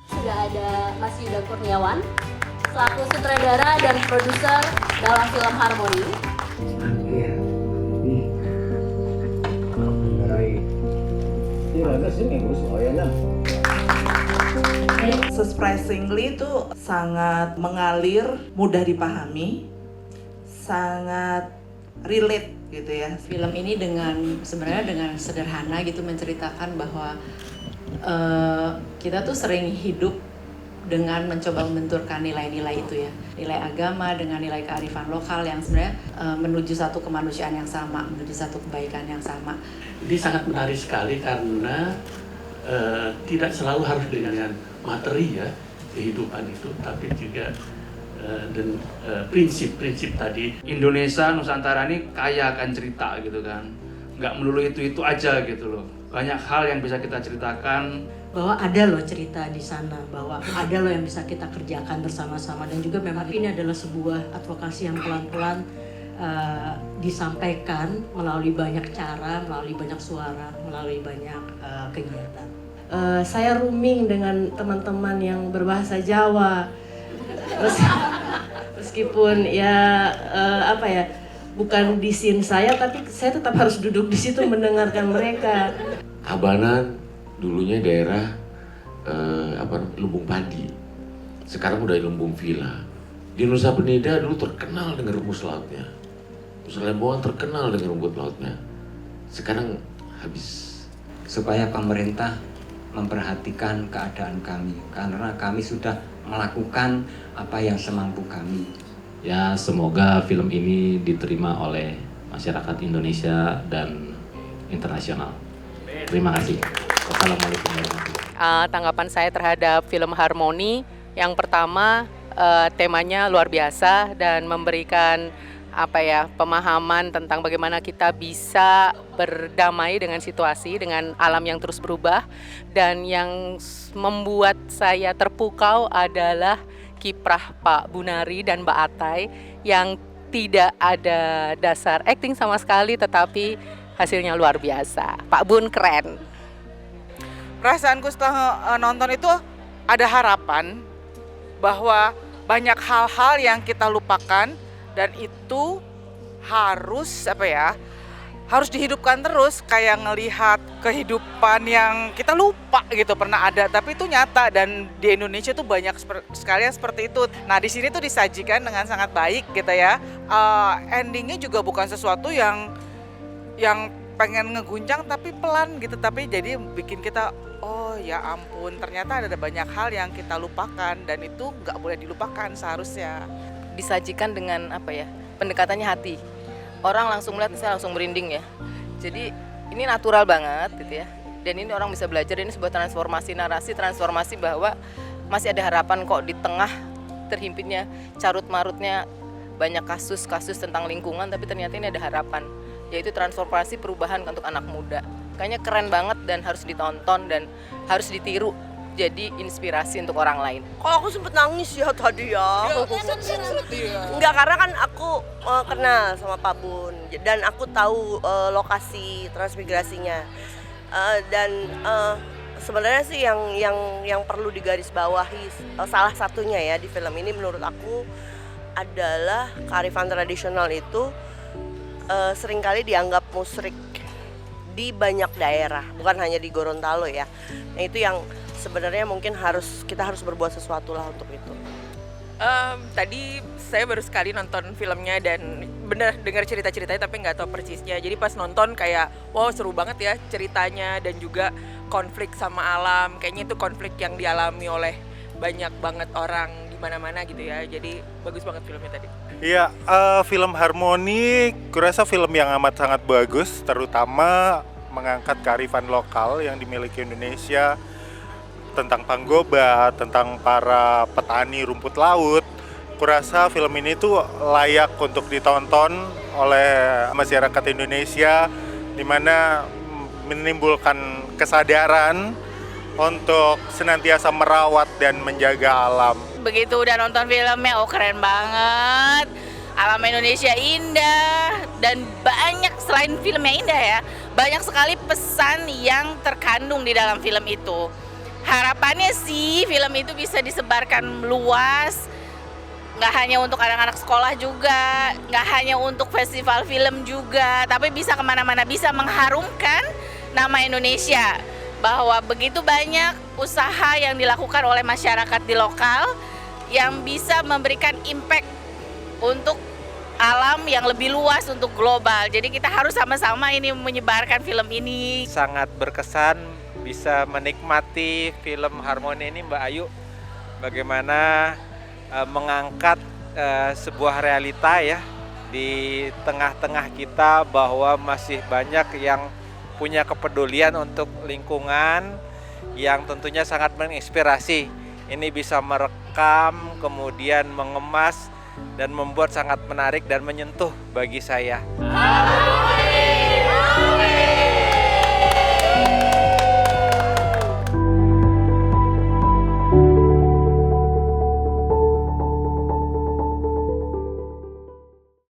Sudah ada Mas Yuda Kurniawan selaku sutradara dan produser dalam film Harmoni. Surprisingly itu sangat mengalir, mudah dipahami, sangat relate gitu ya. Film ini sebenarnya dengan sederhana gitu menceritakan bahwa kita tuh sering hidup dengan mencoba membenturkan nilai-nilai itu ya, nilai agama dengan nilai kearifan lokal yang sebenarnya menuju satu kemanusiaan yang sama, menuju satu kebaikan yang sama. Ini sangat menarik sekali karena tidak selalu harus dengan materi ya kehidupan itu, tapi juga dan prinsip-prinsip tadi. Indonesia Nusantara ini kaya akan cerita gitu kan, nggak melulu itu aja gitu loh. Banyak hal yang bisa kita ceritakan. Bahwa ada loh cerita di sana, bahwa ada loh yang bisa kita kerjakan bersama-sama, dan juga memang ini adalah sebuah advokasi yang pelan-pelan disampaikan melalui banyak cara, melalui banyak suara, melalui banyak kegiatan. Saya rooming dengan teman-teman yang berbahasa Jawa, meskipun ya bukan di scene saya, tapi saya tetap harus duduk di situ mendengarkan mereka. Tabanan dulunya daerah Lumbung Padi, sekarang udah Lumbung Villa. Di Nusa Penida dulu terkenal dengan rumput lautnya, Nusa Lembongan terkenal dengan rumput lautnya, sekarang habis. Supaya pemerintah memperhatikan keadaan kami, karena kami sudah melakukan apa yang semampu kami. Ya, semoga film ini diterima oleh masyarakat Indonesia dan internasional. Terima kasih. Wassalamualaikum warahmatullahi wabarakatuh. Tanggapan saya terhadap film Harmoni, yang pertama temanya luar biasa dan memberikan pemahaman tentang bagaimana kita bisa berdamai dengan situasi, dengan alam yang terus berubah. Dan yang membuat saya terpukau adalah kiprah Pak Bunari dan Mbak Atai yang tidak ada dasar acting sama sekali, tetapi hasilnya luar biasa. Pak Bun keren. Perasaanku setelah nonton itu ada harapan bahwa banyak hal-hal yang kita lupakan dan itu harus harus dihidupkan terus, kayak ngelihat kehidupan yang kita lupa gitu pernah ada, tapi itu nyata dan di Indonesia tuh banyak sekali yang seperti itu. Nah, di sini tuh disajikan dengan sangat baik gitu ya. Endingnya juga bukan sesuatu yang pengen ngeguncang tapi pelan gitu, tapi jadi bikin kita oh ya ampun, ternyata ada banyak hal yang kita lupakan dan itu nggak boleh dilupakan seharusnya. Disajikan dengan pendekatannya hati. Orang langsung melihat, saya langsung merinding ya. Jadi ini natural banget gitu ya. Dan ini orang bisa belajar, ini sebuah transformasi narasi, transformasi bahwa masih ada harapan kok di tengah terhimpitnya carut-marutnya banyak kasus-kasus tentang lingkungan, tapi ternyata ini ada harapan, yaitu transformasi perubahan untuk anak muda. Kayaknya keren banget dan harus ditonton dan harus ditiru, jadi inspirasi untuk orang lain. Kalau aku sempet nangis ya tadi ya. Enggak, karena kan aku kenal sama Pak Bun dan aku tahu lokasi transmigrasinya. Dan sebenarnya sih yang perlu digarisbawahi salah satunya ya di film ini menurut aku adalah kearifan tradisional itu seringkali dianggap musyrik di banyak daerah, bukan hanya di Gorontalo ya. Nah, itu yang sebenarnya mungkin kita harus berbuat sesuatu lah untuk itu. Tadi saya baru sekali nonton filmnya dan bener dengar cerita-ceritanya tapi nggak tahu persisnya. Jadi pas nonton kayak wow, seru banget ya ceritanya dan juga konflik sama alam. Kayaknya itu konflik yang dialami oleh banyak banget orang di mana-mana gitu ya. Jadi bagus banget filmnya tadi. Iya, film Harmoni kurasa film yang amat sangat bagus, terutama mengangkat kearifan lokal yang dimiliki Indonesia, tentang panggoba, tentang para petani rumput laut. Kurasa film ini tuh layak untuk ditonton oleh masyarakat Indonesia, di mana menimbulkan kesadaran untuk senantiasa merawat dan menjaga alam. Begitu udah nonton filmnya, oh keren banget. alam Indonesia indah, dan banyak selain filmnya indah ya, banyak sekali pesan yang terkandung di dalam film itu. Harapannya sih film itu bisa disebarkan luas, nggak hanya untuk anak-anak sekolah juga, nggak hanya untuk festival film juga, tapi bisa kemana-mana, bisa mengharumkan nama Indonesia. Bahwa begitu banyak usaha yang dilakukan oleh masyarakat di lokal yang bisa memberikan impact untuk alam yang lebih luas, untuk global. Jadi kita harus sama-sama ini menyebarkan film ini. Sangat berkesan bisa menikmati film Harmoni ini, Mbak Ayu. Bagaimana mengangkat sebuah realita ya di tengah-tengah kita, bahwa masih banyak yang punya kepedulian untuk lingkungan yang tentunya sangat menginspirasi. Ini bisa merekam, kemudian mengemas dan membuat sangat menarik dan menyentuh bagi saya.